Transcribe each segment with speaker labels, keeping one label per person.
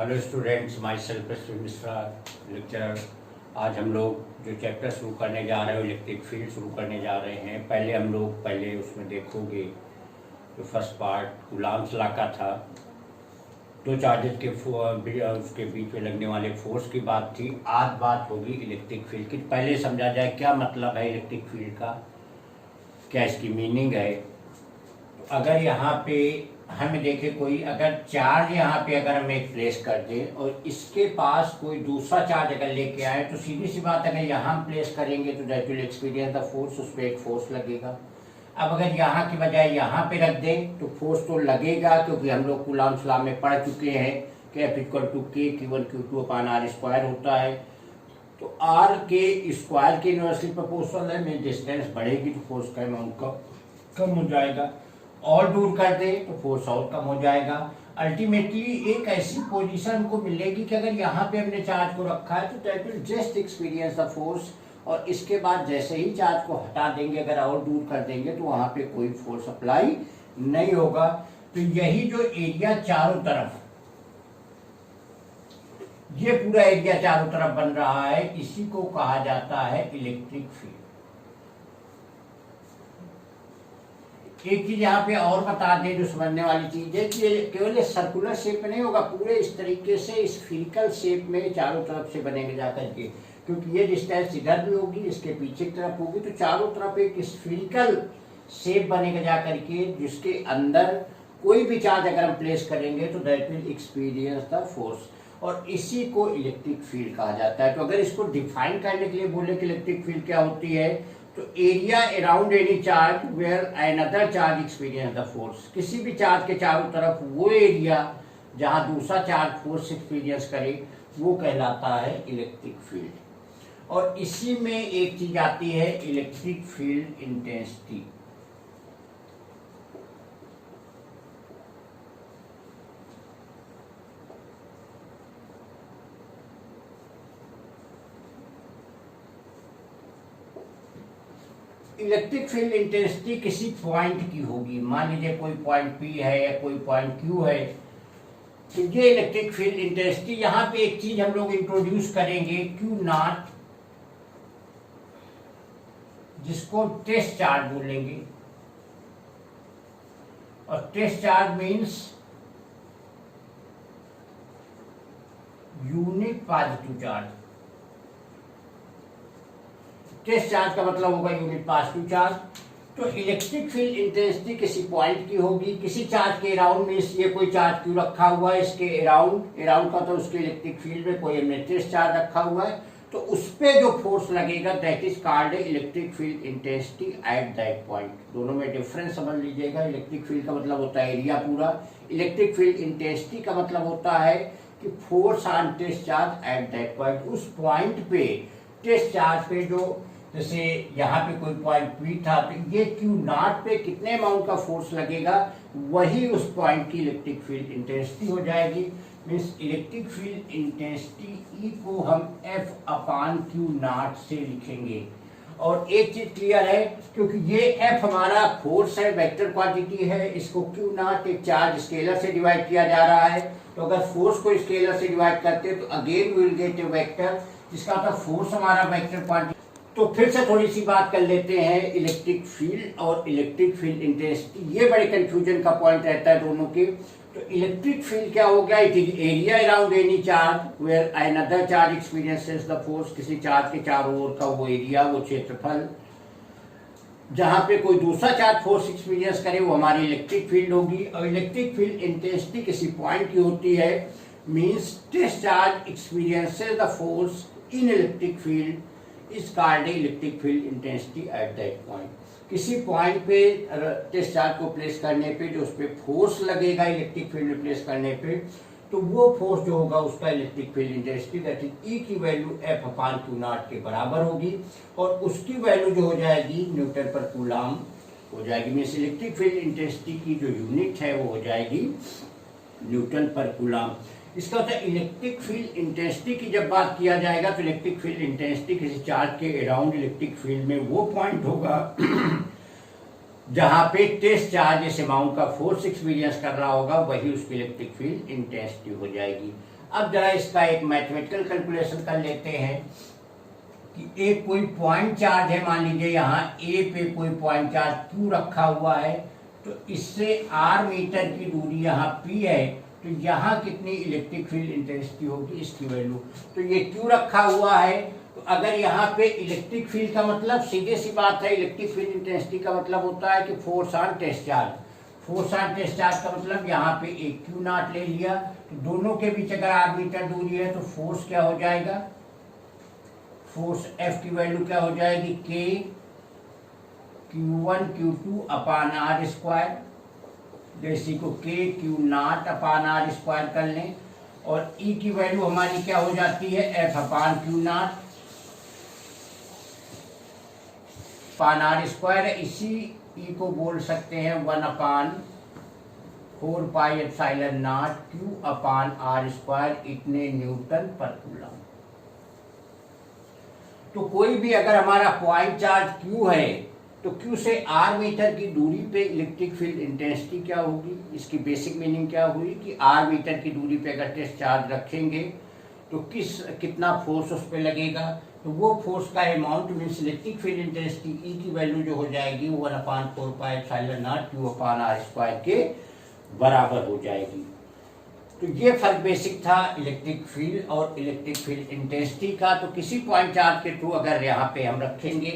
Speaker 1: Hello students, my self Mishra lecturer. आज हम लोग जो चैप्टर शुरू करने जा रहे हैं इलेक्ट्रिक फील्ड शुरू करने जा रहे हैं। पहले हम लोग उसमें देखोगे जो फर्स्ट पार्ट कूलाम्स लॉ का था। दो चार्जेस के उसके बीच में लगने वाले फोर्स की बात थी। आज बात होगी इलेक्ट्रिक फील्ड की। पहले समझा जाए क्या मतलब है इलेक्ट्रिक फील्ड का, क्या इसकी मीनिंग है। तो अगर यहाँ पे हमें देखे कोई अगर चार्ज यहाँ पे अगर हम एक प्लेस कर दें और इसके पास कोई दूसरा चार्ज अगर लेके आए, तो सीधी सी बात अगर यहाँ हम प्लेस करेंगे तो that will experience the force, उस पर एक फोर्स लगेगा। अब अगर यहाँ की बजाय यहाँ पे रख दें तो फोर्स तो लगेगा, क्योंकि हम लोग कूलाम्स लॉ में पढ़ चुके हैं कि F = K Q1 Q2/R² होता है। तो R के स्क्वायर के इनवर्सली प्रोपोर्शनल है। में डिस्टेंस बढ़ेगी तो फोर्स का अमाउंट कम हो जाएगा, और दूर कर दे तो फोर्स और कम हो जाएगा। अल्टीमेटली एक ऐसी पोजीशन हमको मिलेगी कि अगर यहाँ पे हमने चार्ज को रखा है तो that will just experience the force, और इसके बाद जैसे ही चार्ज को हटा देंगे, अगर और दूर कर देंगे तो वहाँ पे कोई फोर्स अप्लाई नहीं होगा। तो यही जो एरिया चारों तरफ, ये पूरा एरिया चारों तरफ बन रहा है, इसी को कहा जाता है इलेक्ट्रिक फील्ड। एक चीज यहाँ पे और बता दें जो समझने वाली चीज है कि केवल सर्कुलर शेप में नहीं होगा, पूरे इस तरीके से स्फीरिकल शेप में चारों तरफ से बनेंगे जाकर के, क्योंकि ये डिस्टेंस इधर भी होगी, इसके पीछे की तरफ होगी, तो चारों तरफ एक स्फीरिकल शेप बनेगा जाकर के, जिसके अंदर कोई भी चार्ज अगर हम प्लेस करेंगे तो that will experience the force, और इसी को इलेक्ट्रिक फील्ड कहा जाता है। तो अगर इसको डिफाइन करने के लिए बोले कि इलेक्ट्रिक फील्ड क्या होती है, तो area around any charge where another charge experience the force, किसी भी चार्ज के चारों तरफ वो एरिया जहां दूसरा चार्ज फोर्स एक्सपीरियंस करे, वो कहलाता है इलेक्ट्रिक फील्ड। और इसी में एक चीज आती है electric field intensity. Electric field intensity किसी पॉइंट की होगी। मान लीजिए कोई पॉइंट P है या कोई पॉइंट Q है, तो ये इलेक्ट्रिक फील्ड इंटेंसिटी। यहाँ पे एक चीज हम लोग इंट्रोड्यूस करेंगे Q0, जिसको टेस्ट चार्ज बोलेंगे। और test charge means unit positive charge. Test charge का मतलब होगा यूनिट पॉजिटिव चार्ज। तो इलेक्ट्रिक फील्ड इंटेंसिटी किसी पॉइंट की होगी, किसी चार्ज के अराउंड में। ये कोई चार्ज क्यों रखा हुआ है, इसके अराउंड का तो उसके इलेक्ट्रिक फील्ड में कोई हमने टेस्ट चार्ज रखा हुआ है, तो उस पर जो फोर्स लगेगा that is called electric field intensity at that point. दोनों में डिफरेंस समझ लीजिएगा। इलेक्ट्रिक फील्ड का मतलब होता है एरिया पूरा, इलेक्ट्रिक फील्ड इंटेंसिटी का मतलब होता है कि force on test charge at that point. उस पॉइंट पे टेस्ट चार्ज पे जो, जैसे यहाँ पे कोई पॉइंट P था, तो ये Q0 पे कितने अमाउंट का फोर्स लगेगा, वही उस पॉइंट की इलेक्ट्रिक फील्ड इंटेंसिटी हो जाएगी। Means electric field intensity E को हम F/Q0 से लिखेंगे। और एक चीज क्लियर है, क्योंकि ये F हमारा फोर्स है, वेक्टर क्वांटिटी है, इसको Q0 एक चार्ज स्केलर से डिवाइड किया जा रहा है। तो अगर फोर्स को स्केलर से डिवाइड करते हैं तो again we will get a vector, जिसका मतलब फोर्स हमारा वेक्टर क्वांटिटी। तो फिर से थोड़ी सी बात कर लेते हैं इलेक्ट्रिक फील्ड और इलेक्ट्रिक फील्ड इंटेंसिटी। ये बड़े कंफ्यूजन का पॉइंट रहता है दोनों के। तो इलेक्ट्रिक फील्ड क्या हो गया, it is area around any charge where another charge experiences the force. किसी चार्ज के चारों ओर का वो एरिया, वो क्षेत्रफल, जहां पे कोई दूसरा चार्ज फोर्स एक्सपीरियंस करे, वो हमारी इलेक्ट्रिक फील्ड होगी। और इलेक्ट्रिक फील्ड इंटेंसिटी किसी पॉइंट की होती है, means test charge experiences the force in electric field is called electric field intensity at that point. किसी पॉइंट पे टेस्ट चार्ज को प्लेस करने पे जो उस पर फोर्स लगेगा इलेक्ट्रिक फील्ड में प्लेस करने पे, तो वो फोर्स जो होगा उसका electric field intensity that is E की वैल्यू F/Q0 के बराबर होगी, और उसकी वैल्यू जो हो जाएगी न्यूटन पर कूलाम हो जाएगी। मीन्स इलेक्ट्रिक फील्ड इंटेंसिटी की जो यूनिट है वो हो जाएगी न्यूटन पर कूलाम। इसका होता है इलेक्ट्रिक फील्ड इंटेंसिटी की जब बात किया जाएगा, तो इलेक्ट्रिक फील्ड इंटेंसिटी किसी चार्ज के अराउंड इलेक्ट्रिक फील्ड में वो पॉइंट होगा जहां पे टेस्ट चार्ज इस अमाउंट का फोर्स एक्सपीरियंस कर रहा होगा, वही उसकी इलेक्ट्रिक फील्ड इंटेंसिटी हो जाएगी। अब जरा इसका एक मैथमेटिकल कैलकुलेशन कर लेते हैं कि एक कोई पॉइंट चार्ज है, मान लीजिए यहाँ ए पे कोई पॉइंट चार्ज क्यू रखा हुआ है, तो इससे आर मीटर की दूरी यहाँ पी है, तो यहाँ कितनी इलेक्ट्रिक फील्ड इंटेंसिटी होगी इसकी वैल्यू। तो ये क्यू रखा हुआ है, तो अगर यहाँ पे इलेक्ट्रिक फील्ड का मतलब सीधे सी बात है, इलेक्ट्रिक फील्ड इंटेंसिटी का मतलब होता है कि force on test charge. Force on test charge का मतलब यहाँ पे एक क्यू नॉट ले लिया, तो दोनों के बीच अगर आर मीटर दूरी है तो फोर्स क्या हो जाएगा, फोर्स एफ की वैल्यू क्या हो जाएगी, के Q1 Q2 अपान आर स्क्वायर, जैसी को के q nought upon r square कर लें, और ई की वैल्यू हमारी क्या हो जाती है, f upon q nought upon r square. इसी ई को बोल सकते हैं 1/4πε0 क्यू अपान आर स्क्वायर, इतने न्यूटन पर कूलम। तो कोई भी अगर हमारा पॉइंट चार्ज क्यू है, तो क्यू से आर मीटर की दूरी पे इलेक्ट्रिक फील्ड इंटेंसिटी क्या होगी, इसकी बेसिक मीनिंग क्या हुई कि आर मीटर की दूरी पे अगर टेस्ट चार्ज रखेंगे तो कितना फोर्स उस पर लगेगा, तो वो फोर्स का amount means electric field intensity ई की वैल्यू जो हो जाएगी 1/4πε0 क्यू अपान आर स्क्वायर के बराबर हो जाएगी। तो ये फर्क बेसिक था इलेक्ट्रिक फील्ड और इलेक्ट्रिक फील्ड इंटेंसिटी का। तो किसी पॉइंट चार्ज के थ्रू अगर यहाँ पे हम रखेंगे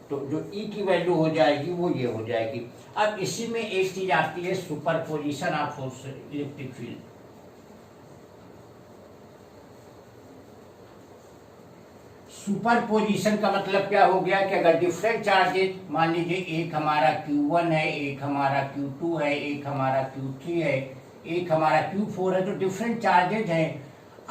Speaker 1: तो जो ई की वैल्यू हो जाएगी वो ये हो जाएगी। अब इसी में एक चीज आती है superposition of force electric field. Superposition का मतलब क्या हो गया कि अगर डिफरेंट चार्जेस, मान लीजिए एक हमारा Q1 है, एक हमारा Q2 है, एक हमारा Q3 है, एक हमारा Q4 है, तो डिफरेंट चार्जेज हैं।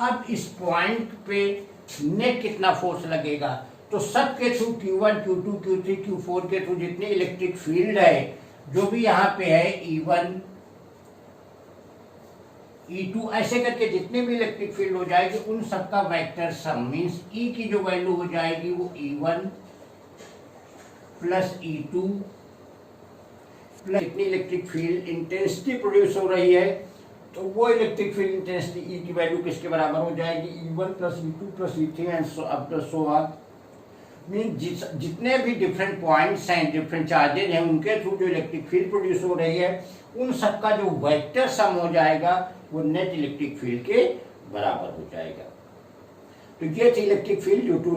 Speaker 1: अब इस पॉइंट पे नेट कितना फोर्स लगेगा, तो सबके through Q1 Q2 Q3 Q4 के थ्रू जितनी इलेक्ट्रिक फील्ड है, जो भी यहाँ पे है E1 E2 ऐसे करके जितने भी इलेक्ट्रिक फील्ड हो जाएगी उन सबका वेक्टर सम मीन्स ई की जो वैल्यू हो जाएगी वो E1 प्लस E2 प्लस जितनी इलेक्ट्रिक फील्ड इंटेंसिटी प्रोड्यूस हो रही है, तो वो इलेक्ट्रिक फील्ड इंटेंसिटी ई की वैल्यू किसके बराबर हो जाएगी, E1 plus E2 plus E3 and so on. Mean जितने भी डिफरेंट पॉइंट्स हैं, डिफरेंट चार्जेज हैं, उनके थ्रू जो इलेक्ट्रिक फील्ड प्रोड्यूस हो रही है, उन सबका जो वेक्टर सम हो जाएगा वो नेट इलेक्ट्रिक फील्ड के बराबर हो जाएगा। तो ये थी electric field due two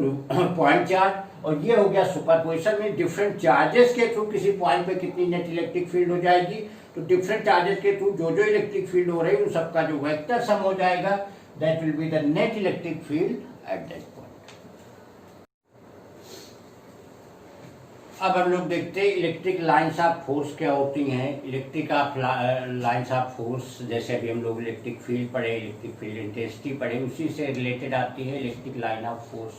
Speaker 1: point charge, और ये हो गया सुपरपोजिशन में डिफरेंट चार्जेस के थ्रू किसी पॉइंट पे कितनी नेट इलेक्ट्रिक फील्ड हो जाएगी। तो डिफरेंट चार्जेस के थ्रू जो जो इलेक्ट्रिक फील्ड हो रही है उन सबका जो वेक्टर सम हो जाएगा, that will be the net electric field at that point. अब हम लोग देखते हैं इलेक्ट्रिक लाइंस ऑफ फोर्स क्या होती हैं। Electric of lines of force, जैसे अभी हम लोग इलेक्ट्रिक फील्ड पढ़े, इलेक्ट्रिक फील्ड इंटेंसिटी पढ़े, उसी से रिलेटेड आती है electric line of force.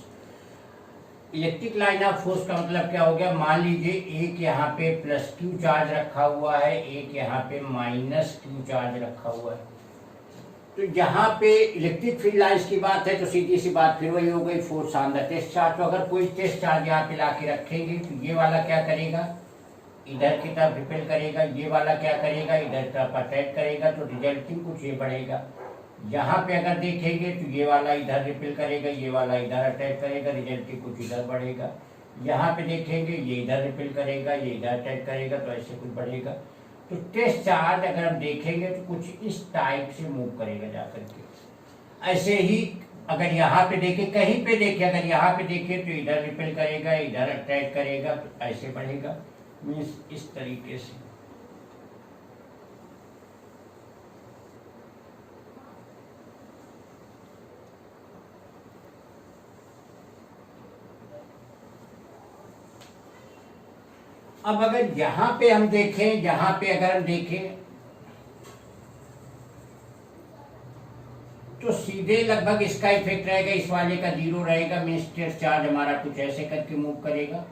Speaker 1: Electric line of force का मतलब क्या हो गया, मान लीजिए एक यहाँ पे प्लस क्यू चार्ज रखा हुआ है, एक यहाँ पे माइनस क्यू चार्ज रखा हुआ है। तो यहाँ पे इलेक्ट्रिक फील्ड लाइंस की बात है तो सीधी सी बात फिर वही हो गई, force on the test charge. तो अगर कोई टेस्ट चार्ज यहाँ पे लाके रखेंगे तो ये वाला क्या करेगा, इधर की तरफ रिपेल करेगा, ये वाला क्या करेगा, इधर की तरफ अटैक करेगा, तो रिजल्टिंग कुछ ये बढ़ेगा। यहाँ पे अगर देखेंगे तो ये वाला इधर रिपेल करेगा, ये वाला इधर अटैक करेगा, रिजल्टिंग कुछ इधर बढ़ेगा। यहाँ पे देखेंगे ये इधर रिपेल करेगा, ये इधर अटैक करेगा, तो ऐसे कुछ बढ़ेगा। तो टेस्ट चार्ज अगर हम देखेंगे तो कुछ इस टाइप से मूव करेगा जाकर के। ऐसे ही अगर यहाँ पे देखें, कहीं पे देखें, अगर यहाँ पे देखें तो इधर रिपेल करेगा, इधर अटैक करेगा, तो ऐसे बढ़ेगा, मीन्स इस तरीके से। अब अगर यहां पे हम देखें, यहां पे अगर हम देखें तो सीधे लगभग इसका इफेक्ट रहेगा, इस वाले का 0 रहेगा, मीन्स टेस्ट चार्ज हमारा कुछ ऐसे करके मूव करेगा।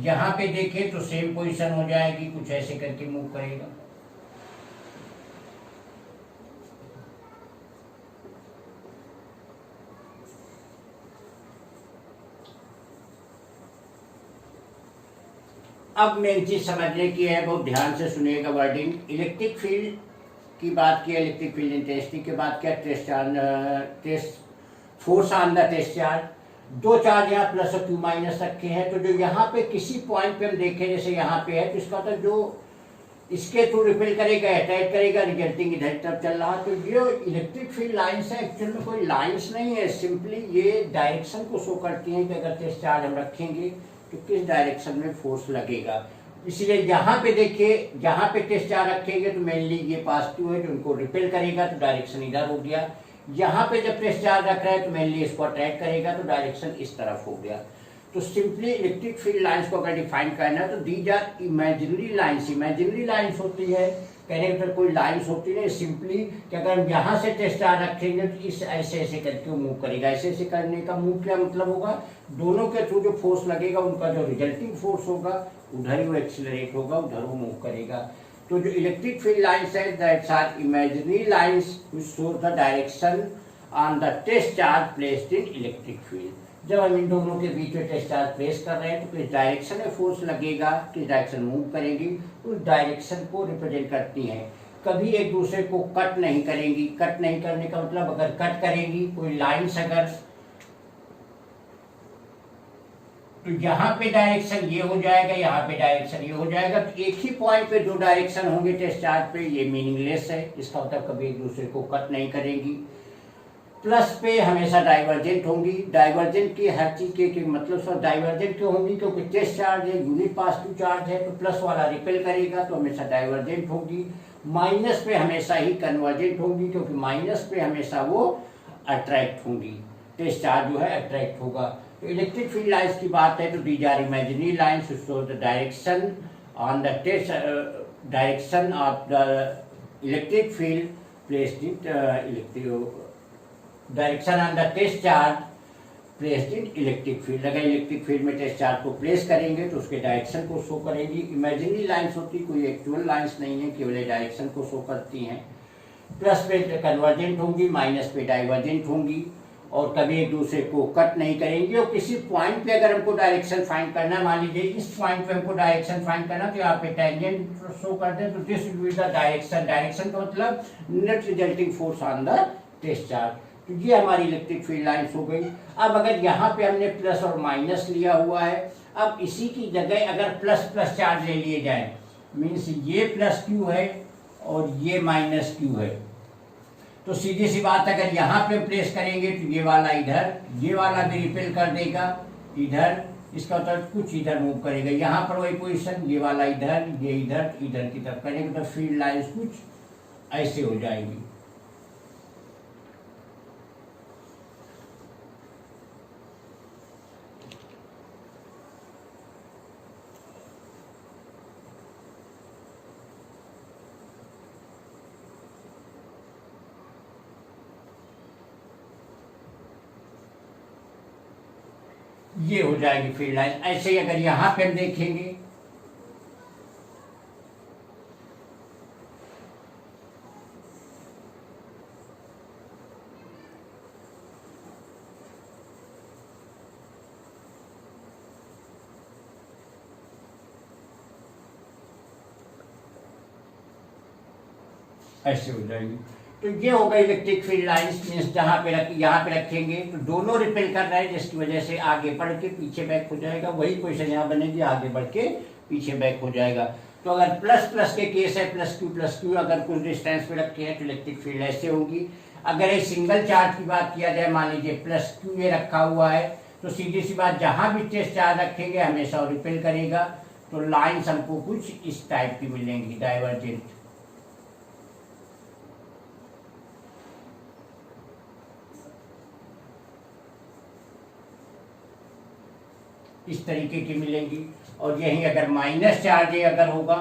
Speaker 1: यहां पे देखें तो सेम पोजीशन हो जाएगी, कुछ ऐसे करके मूव करेगा। अब मेन चीज समझने की है, बहुत ध्यान से सुनिएगा वर्डिंग। इलेक्ट्रिक फील्ड की बात किया, इलेक्ट्रिक फील्ड इंटेंसिटी की बात किया, test force on the test charge, दो चार्ज यहाँ प्लस और क्यू माइनस रखे हैं। तो जो यहाँ पे किसी पॉइंट पे हम देखें, जैसे यहाँ पे है, तो इसका तो जो इसके थ्रू रिपेल करेगा, अटैक करेगा, रिजल्टिंग इधर तरफ चल रहा। तो ये इलेक्ट्रिक फील्ड लाइन्स है, एक्चुअल में कोई लाइन्स नहीं है, सिंपली ये डायरेक्शन को शो करती हैं कि अगर टेस्ट चार्ज हम रखेंगे तो किस डायरेक्शन में फोर्स लगेगा। इसलिए यहाँ पे देखिए, जहाँ पे टेस्ट चार्ज रखेंगे तो मेनली ये पॉजिटिव है जो उनको रिपेल करेगा, तो डायरेक्शन इधर हो गया। यहाँ पे जब टेस्ट चार्ज रख रहा है तो मेनली इसको अट्रैक्ट करेगा, तो डायरेक्शन इस तरफ हो गया। तो सिंपली इलेक्ट्रिक फील्ड लाइंस को अगर डिफाइन करना है तो these are imaginary lines. Imaginary lines होती है, कहने का कोई लाइंस होती नहीं, सिंपली कि अगर हम यहाँ से टेस्ट चार्ज रखेंगे तो इस ऐसे ऐसे करके मूव करेगा। ऐसे ऐसे करने का मूव क्या मतलब होगा, दोनों के थ्रू जो फोर्स लगेगा उनका जो रिजल्टिंग फोर्स होगा उधर ही वो एक्सीलरेट होगा, उधर वो मूव करेगा। तो जो इलेक्ट्रिक फील्ड लाइंस है that's are imaginary lines which show the direction on the test charge placed in electric field. जब हम इन दोनों के बीच में टेस्ट चार्ज प्लेस कर रहे हैं तो किस डायरेक्शन में फोर्स लगेगा, किस डायरेक्शन मूव करेंगी, उस डायरेक्शन को रिप्रेजेंट करती हैं। कभी एक दूसरे को कट नहीं करेंगी। कट नहीं करने का मतलब, अगर कट करेंगी कोई लाइन्स अगर, तो यहाँ पे डायरेक्शन ये हो जाएगा, यहाँ पे डायरेक्शन ये हो जाएगा, तो एक ही पॉइंट पे दो डायरेक्शन होंगे टेस्ट चार्ज पे, ये मीनिंगलेस है। इसका मतलब कभी एक दूसरे को कट नहीं करेंगी। प्लस पे हमेशा डाइवर्जेंट होंगी। डाइवर्जेंट की हर चीज के मतलब सर डाइवर्जेंट क्यों होंगी, क्योंकि टेस्ट चार्ज है, यूनिट पॉजिटिव चार्ज है, तो प्लस वाला रिपेल करेगा तो हमेशा डाइवर्जेंट होगी। माइनस पे हमेशा ही कन्वर्जेंट होंगी, क्योंकि माइनस पे हमेशा वो अट्रैक्ट होंगी, टेस्ट चार्ज जो है अट्रैक्ट होगा। तो इलेक्ट्रिक फील्ड लाइन्स की बात है तो these are imaginary lines which show the direction on the test direction of the electric field placed in direction on the test charge placed in electric field. अगर electric field में test charge को place करेंगे तो उसके direction को show करेंगी। Imaginary lines होती, कोई एक्चुअल लाइन्स नहीं है, केवल डायरेक्शन को शो करती हैं। प्लस पे कन्वर्जेंट होंगी, माइनस पे डाइवर्जेंट होंगी, और कभी एक दूसरे को कट नहीं करेंगी। और किसी पॉइंट पे अगर हमको डायरेक्शन फाइंड करना है, मान लीजिए इस पॉइंट पे हमको डायरेक्शन फाइंड करना, तो यहाँ पे टेंजेंट शो कर दें तो this will be the direction. Direction का मतलब net resulting force on the test charge. तो ये हमारी इलेक्ट्रिक फील्ड लाइन्स हो गई। अब अगर यहाँ पे हमने प्लस और माइनस लिया हुआ है, अब इसी की जगह अगर प्लस प्लस चार्ज ले लिए जाए, मीन्स ये प्लस क्यू है और ये माइनस क्यू है, तो सीधी सी बात अगर यहाँ पे प्लेस करेंगे तो ये वाला इधर, ये वाला भी रिपेल कर देगा इधर, इसका मतलब कुछ इधर मूव करेगा। यहाँ पर वही पोजीशन, ये वाला इधर, ये इधर, इधर की तरफ करेंगे, तो फील्ड लाइन्स कुछ ऐसे हो जाएंगी। ये हो जाएगी फील्ड लाइन। ऐसे ही अगर यहां पे हम देखेंगे, ऐसे हो जाएगी। तो ये हो गई इलेक्ट्रिक फील्ड लाइंस, मीन्स जहाँ पे यहाँ पे रखेंगे तो दोनों रिपेल कर रहे हैं, जिसकी वजह से आगे बढ़ के पीछे बैक हो जाएगा। वही पोजीशन यहाँ बनेगी, आगे बढ़ के पीछे बैक हो जाएगा। तो अगर प्लस प्लस के केस है, प्लस क्यू अगर कुछ डिस्टेंस पे रखे हैं तो इलेक्ट्रिक फील्ड ऐसे होगी। अगर एक सिंगल चार्ज की बात किया जाए, मान लीजिए प्लस क्यू ये रखा हुआ है, तो सीधी सी बात जहाँ भी टेस्ट चार्ज रखेंगे हमेशा रिपेल करेगा। तो लाइन्स हमको कुछ इस टाइप की मिलेंगी, डाइवर्जेंट। इस तरीके की मिलेंगी। और यही अगर माइनस चार्ज अगर होगा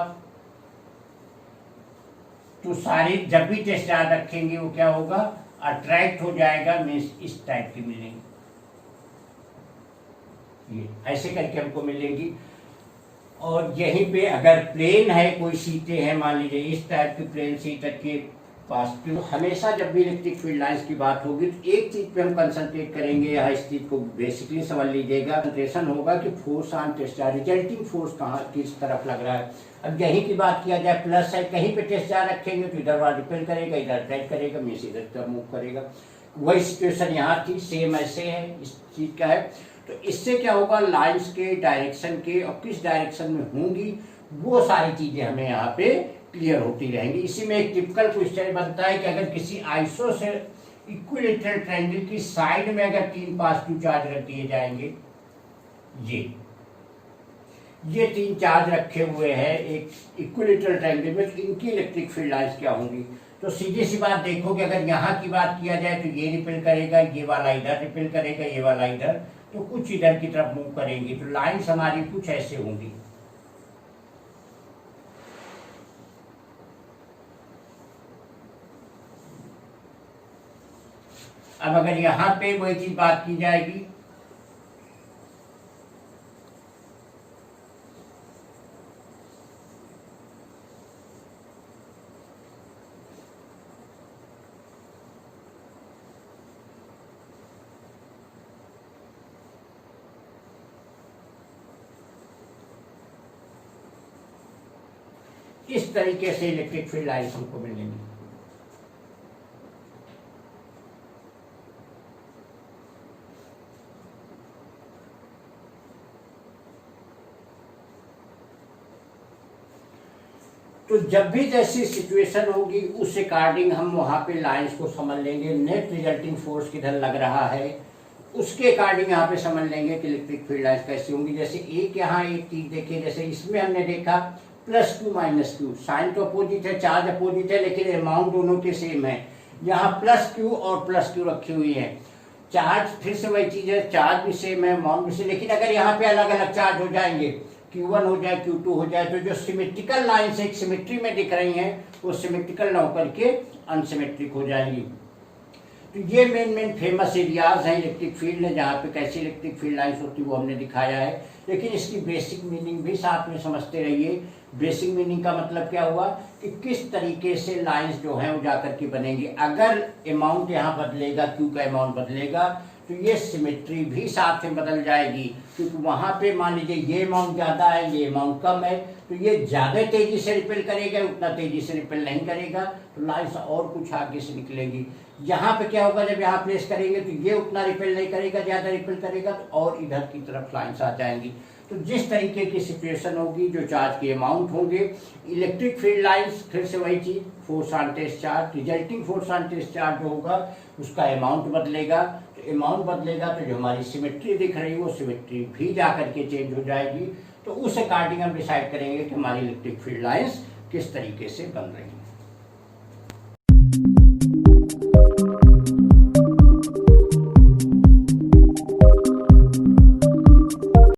Speaker 1: तो सारी जब भी टेस्ट चार्ज रखेंगे वो क्या होगा, अट्रैक्ट हो जाएगा, मीन्स इस टाइप की मिलेंगी। ये ऐसे करके हमको मिलेंगी। और यहीं पे अगर प्लेन है, कोई सीटें हैं, मान लीजिए इस टाइप की प्लेन सीट रखिए, पॉजिटिव। हमेशा जब भी इलेक्ट्रिक फील्ड लाइंस की बात होगी तो एक चीज पे हम कंसंट्रेट करेंगे, यहाँ इस चीज को बेसिकली समझ लीजिएगा। कंसंट्रेशन होगा कि force on test charge, resulting force कहाँ किस तरफ लग रहा है। अब यहीं की बात किया जाए, प्लस साइड कहीं पे टेस्ट चार्ज रखेंगे तो इधर वाला रिपेल करेगा, इधर अट्रैक्ट करेगा, मीन्स इधर मूव करेगा। वही सिचुएशन यहाँ थी, सेम ऐसे है, इस चीज का है। तो इससे क्या होगा, लाइंस के डायरेक्शन के और किस डायरेक्शन में होंगी वो सारी चीजें हमें यहाँ पे क्लियर होती रहेंगी। इसी में एक टिपिकल क्वेश्चन बनता है कि अगर किसी आइसो से इक्विलेटरल ट्रायंगल की साइड में अगर 3 पॉजिटिव चार्ज रख दिए जाएंगे, ये 3 चार्ज रखे हुए हैं एक इक्विलेटरल ट्रायंगल में, तो इनकी इलेक्ट्रिक फील्ड लाइंस क्या होंगी। तो सीधी सी बात देखो कि अगर यहाँ की बात किया जाए तो ये रिपेल करेगा, ये वाला इधर रिपेल करेगा, ये वाला इधर, तो कुछ इधर की तरफ मूव करेंगी। तो लाइंस हमारी कुछ ऐसे होंगी। अब अगर यहां पे वही चीज बात की जाएगी, इस तरीके से इलेक्ट्रिक फील्ड लाइंस हमको मिलेंगी। तो जब भी जैसी सिचुएशन होगी उस अकॉर्डिंग हम वहां पे लाइंस को समझ लेंगे। नेट रिजल्टिंग फोर्स किधर लग रहा है उसके अकॉर्डिंग यहाँ पे समझ लेंगे कि इलेक्ट्रिक फील्ड लाइंस कैसी होंगी। जैसे एक यहाँ एक चीज देखिए, जैसे इसमें हमने देखा +2 -q, साइन तो अपोजिट है, चार्ज अपोजिट है, लेकिन अमाउंट दोनों के सेम है। यहाँ +q और +q रखी हुई है। चार्ज फिर से वही चीज है, चार्ज भी सेम है, अमाउंट भी सेम, लेकिन अगर यहाँ पे अलग अलग चार्ज हो जाएंगे, Q1 हो जाए, Q2 हो जाए, तो जो सिमेट्रिकल लाइंस एक सिमेट्री में दिख रही हैं वो सिमेट्रिकल ना होकर के अनसिमेट्रिक हो जाएंगी। तो ये मेन फेमस एरियाज हैं इलेक्ट्रिक फील्ड है, जहाँ पे कैसी इलेक्ट्रिक फील्ड लाइंस होती है वो हमने दिखाया है। लेकिन इसकी बेसिक मीनिंग भी साथ में समझते रहिए। बेसिक मीनिंग का मतलब क्या हुआ कि किस तरीके से लाइंस जो हैं वो जाकर के बनेंगी। अगर अमाउंट यहाँ बदलेगा, Q का अमाउंट बदलेगा, तो ये सिमेट्री भी साथ में बदल जाएगी, क्योंकि वहां पे मान लीजिए ये अमाउंट ज्यादा है, ये अमाउंट कम है, तो ये ज्यादा तेजी से रिपेल करेगा, उतना तेजी से रिपेल नहीं करेगा, तो लाइंस और कुछ आगे से निकलेगी। यहाँ पे क्या होगा, जब यहाँ प्लेस करेंगे तो ये उतना रिपेल नहीं करेगा, ज्यादा रिपेल करेगा, तो और इधर की तरफ लाइंस आ जाएंगी। तो जिस तरीके की सिचुएशन होगी, जो चार्ज के अमाउंट होंगे, इलेक्ट्रिक फील्ड लाइंस फिर से वही चीज, force on test charge, resulting force on test charge जो होगा उसका अमाउंट बदलेगा। तो अमाउंट बदलेगा तो जो हमारी सिमेट्री दिख रही है वो सिमेट्री भी जाकर के चेंज हो जाएगी। तो उस अकॉर्डिंग हम डिसाइड करेंगे कि हमारी इलेक्ट्रिक फील्ड लाइंस किस तरीके से बन रही है।